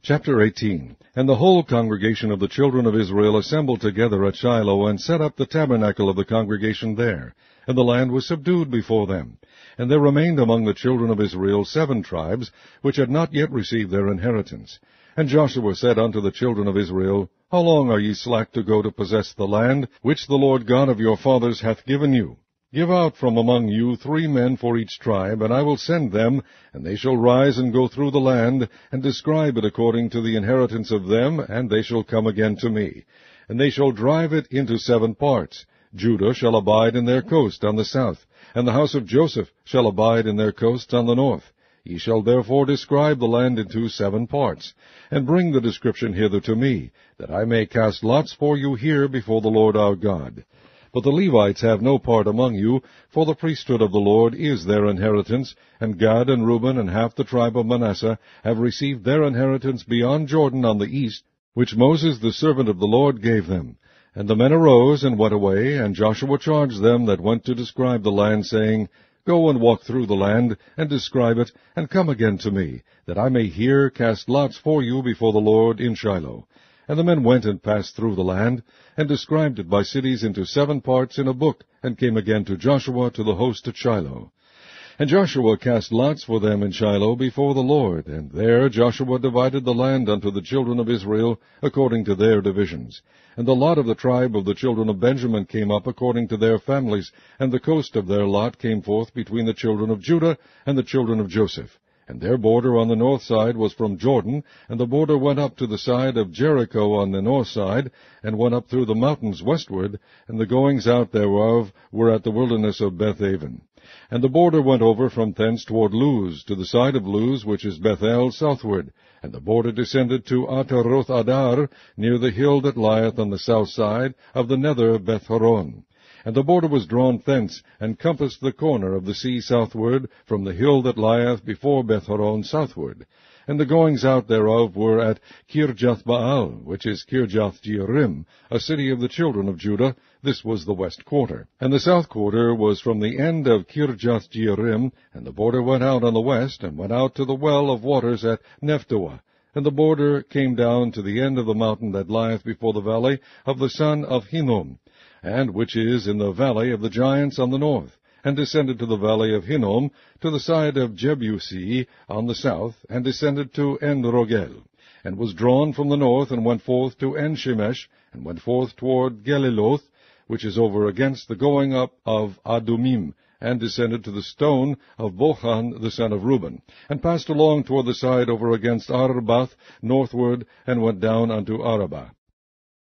Chapter 18. And the whole congregation of the children of Israel assembled together at Shiloh, and set up the tabernacle of the congregation there. And the land was subdued before them. And there remained among the children of Israel 7 tribes, which had not yet received their inheritance. And Joshua said unto the children of Israel, How long are ye slack to go to possess the land, which the Lord God of your fathers hath given you? Give out from among you 3 men for each tribe, and I will send them, and they shall rise and go through the land, and describe it according to the inheritance of them, and they shall come again to me. And they shall drive it into 7 parts. Judah shall abide in their coast on the south, and the house of Joseph shall abide in their coasts on the north. Ye shall therefore describe the land into 7 parts, and bring the description hither to me, that I may cast lots for you here before the Lord our God. But the Levites have no part among you, for the priesthood of the Lord is their inheritance, and Gad and Reuben and half the tribe of Manasseh have received their inheritance beyond Jordan on the east, which Moses the servant of the Lord gave them. And the men arose and went away, and Joshua charged them that went to describe the land, saying, Go and walk through the land, and describe it, and come again to me, that I may here cast lots for you before the Lord in Shiloh. And the men went and passed through the land, and described it by cities into 7 parts in a book, and came again to Joshua to the host at Shiloh. And Joshua cast lots for them in Shiloh before the Lord, and there Joshua divided the land unto the children of Israel according to their divisions. And the lot of the tribe of the children of Benjamin came up according to their families, and the coast of their lot came forth between the children of Judah and the children of Joseph. And their border on the north side was from Jordan, and the border went up to the side of Jericho on the north side, and went up through the mountains westward, and the goings out thereof were at the wilderness of Bethaven. And the border went over from thence toward Luz, to the side of Luz, which is Bethel, southward. And the border descended to Ataroth Adar, near the hill that lieth on the south side of the nether Beth-horon. And the border was drawn thence, and compassed the corner of the sea southward, from the hill that lieth before Beth-horon southward. And the goings out thereof were at Kirjath-baal, which is Kirjath-jearim, a city of the children of Judah. This was the west quarter. And the south quarter was from the end of Kirjath-jearim, and the border went out on the west, and went out to the well of waters at Nephtoah. And the border came down to the end of the mountain that lieth before the valley of the son of Hinnom, and which is in the valley of the giants on the north, and descended to the valley of Hinnom, to the side of Jebusi on the south, and descended to En-rogel, and was drawn from the north, and went forth to En-shemesh, and went forth toward Geliloth, which is over against the going up of Adumim, and descended to the stone of Bochan the son of Reuben, and passed along toward the side over against Arbath northward, and went down unto Arabah.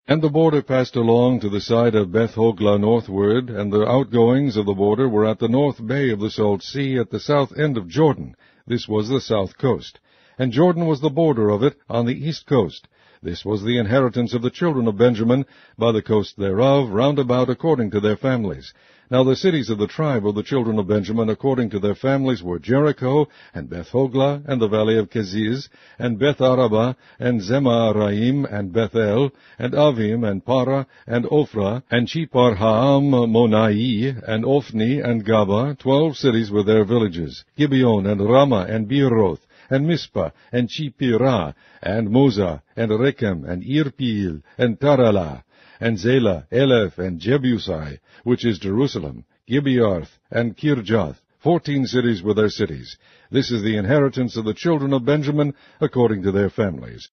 And the border passed along to the side of Beth-hoglah northward, and the outgoings of the border were at the north bay of the salt sea, at the south end of Jordan. This was the south coast. And Jordan was the border of it on the east coast. This was the inheritance of the children of Benjamin, by the coast thereof, round about according to their families. Now the cities of the tribe of the children of Benjamin according to their families were Jericho, and Beth-hoglah, and the valley of Keziz, and Beth-arabah, and Zemaraim, and Bethel, and Avim, and Parah, and Ophrah, and Cheparhaam-monai, and Ophni, and Gaba, 12 cities with their villages, Gibeon, and Ramah, and Beeroth, and Mizpah, and Chipirah, and Moza, and Rechem, and Irpeel, and Taralah, and Zelah, Eleph, and Jebusi, which is Jerusalem, Gibearth, and Kirjath, 14 cities with their cities. This is the inheritance of the children of Benjamin according to their families.